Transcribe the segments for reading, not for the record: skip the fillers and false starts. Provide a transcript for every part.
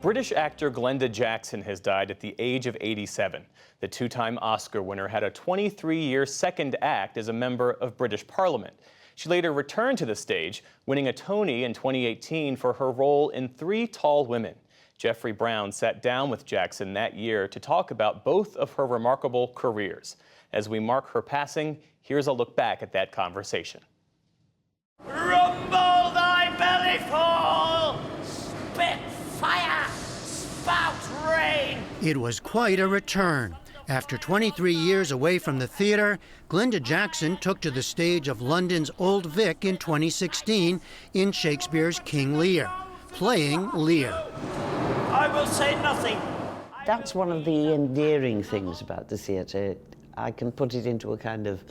British actor Glenda Jackson has died at the age of 87. The two-time Oscar winner had a 23-year second act as a member of British Parliament. She later returned to the stage, winning a Tony in 2018 for her role in Three Tall Women. Jeffrey Brown sat down with Jackson that year to talk about both of her remarkable careers. As we mark her passing, here's a look back at that conversation. Rumble thy belly full! Spit fire! Spout rain! It was quite a return. After 23 years away from the theater, Glenda Jackson took to the stage of London's Old Vic in 2016 in Shakespeare's King Lear, playing Lear. I will say nothing. That's one of the endearing things about the theatre. I can put it into a kind of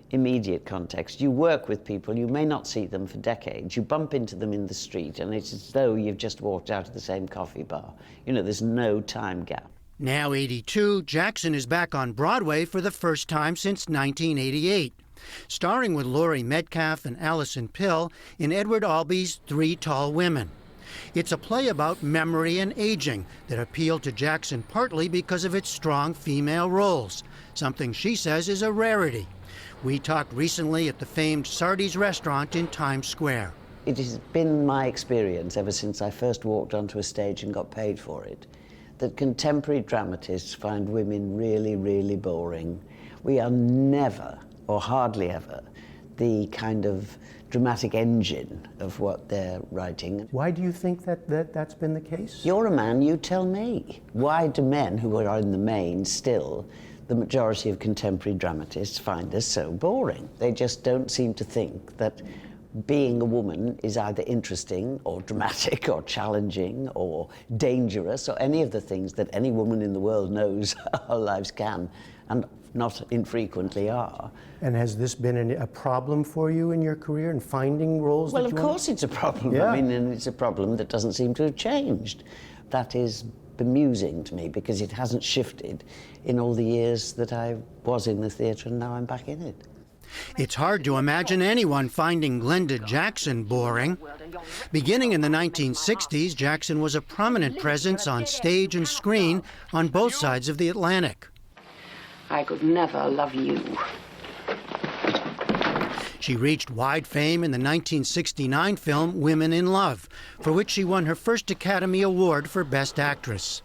immediate context. You work with people, you may not see them for decades. You bump into them in the street, and it's as though you've just walked out of the same coffee bar. You know, there's no time gap. Now 82, Jackson is back on Broadway for the first time since 1988, starring with Laurie Metcalf and Alison Pill in Edward Albee's Three Tall Women. It's a play about memory and aging that appealed to Jackson partly because of its strong female roles, something she says is a rarity. We talked recently at the famed Sardi's restaurant in Times Square. It has been my experience ever since I first walked onto a stage and got paid for it, that contemporary dramatists find women really, really boring. We are never, or hardly ever, the kind of dramatic engine of what they're writing. Why do you think that's been the case? You're a man, you tell me. Why do men, who are in the main still, the majority of contemporary dramatists find us so boring? They just don't seem to think that being a woman is either interesting or dramatic or challenging or dangerous or any of the things that any woman in the world knows our lives can and not infrequently are. And has this been a problem for you in your career in finding roles? Well, of course it's a problem. Yeah. I mean, and it's a problem that doesn't seem to have changed. That is bemusing to me because it hasn't shifted in all the years that I was in the theatre and now I'm back in it. It's hard to imagine anyone finding Glenda Jackson boring. Beginning in the 1960s, Jackson was a prominent presence on stage and screen on both sides of the Atlantic. I could never love you. She reached wide fame in the 1969 film Women in Love, for which she won her first Academy Award for Best Actress.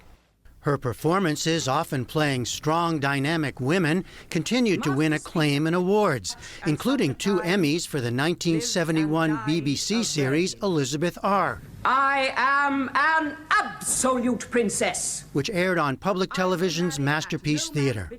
Her performances, often playing strong, dynamic women, continued to win acclaim and awards, including 2 Emmys for the 1971 BBC series Elizabeth R. I am an absolute princess, which aired on public television's Masterpiece Theatre.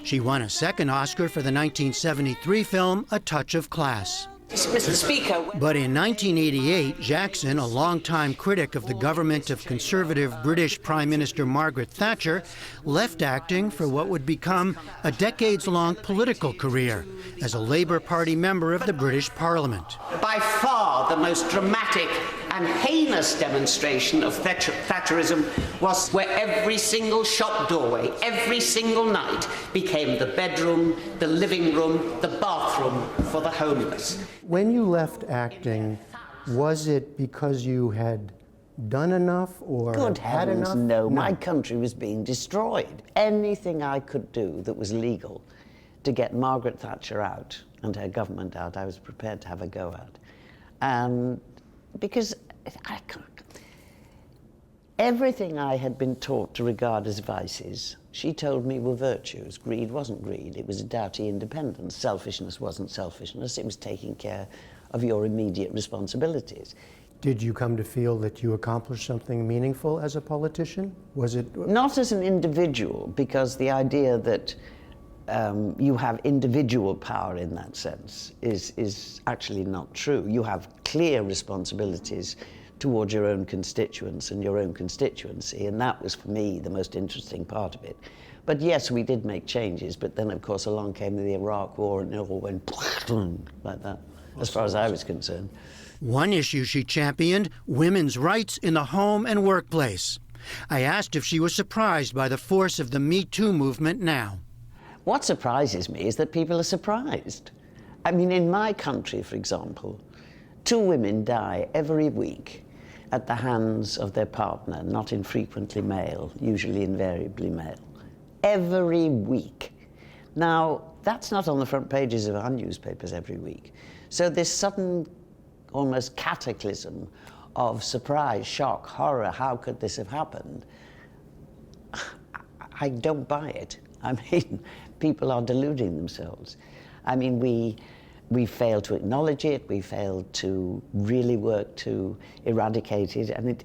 She won a second Oscar for the 1973 film A Touch of Class. Mr. Speaker. But in 1988, Jackson, a longtime critic of the government of conservative British Prime Minister Margaret Thatcher, left acting for what would become a decades-long political career as a Labour Party member of the British Parliament. By far the most dramatic and heinous demonstration of Thatcherism was where every single shop doorway, every single night, became the bedroom, the living room, the bathroom for the homeless. When you left acting, was it because you had done enough or Good had heavens, enough? no. My country was being destroyed. Anything I could do that was legal to get Margaret Thatcher out and her government out, I was prepared to have a go at. Because everything I had been taught to regard as vices, she told me were virtues. Greed wasn't greed, it was a doughty independence. Selfishness wasn't selfishness, it was taking care of your immediate responsibilities. Did you come to feel that you accomplished something meaningful as a politician? Was it? Not as an individual, because the idea that you have individual power in that sense is actually not true. You have clear responsibilities towards your own constituents and your own constituency, and that was, for me, the most interesting part of it. But yes, we did make changes, but then, of course, along came the Iraq War, and it all went like that, as far as I was concerned. One issue she championed, women's rights in the home and workplace. I asked if she was surprised by the force of the Me Too movement now. What surprises me is that people are surprised. I mean, in my country, for example, 2 women die every week at the hands of their partner, not infrequently male, usually invariably male, every week. Now, that's not on the front pages of our newspapers every week. So this sudden, almost cataclysm of surprise, shock, horror, how could this have happened? I don't buy it. I mean, people are deluding themselves. I mean, we fail to acknowledge it, we fail to really work to eradicate it, and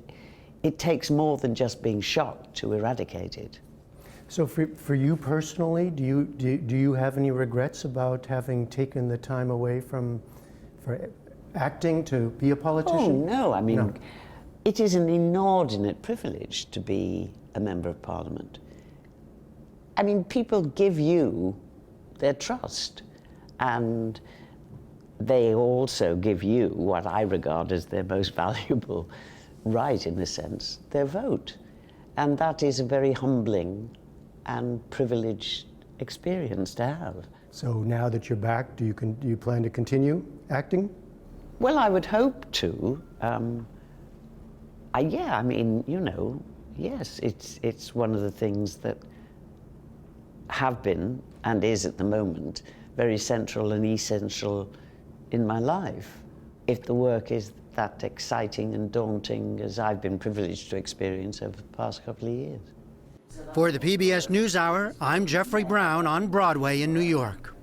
it takes more than just being shocked to eradicate it. So for you personally, do you have any regrets about having taken the time away for acting to be a politician? Oh, no. I mean, No. It is an inordinate privilege to be a member of Parliament. I mean, people give you their trust, and they also give you what I regard as their most valuable right, in a sense, their vote. And that is a very humbling and privileged experience to have. So now that you're back, do you plan to continue acting? Well, I would hope to. Yeah, I mean, you know, yes, it's one of the things that have been, and is at the moment, very central and essential in my life. If the work is that exciting and daunting as I've been privileged to experience over the past couple of years. For the PBS NewsHour, I'm Jeffrey Brown on Broadway in New York.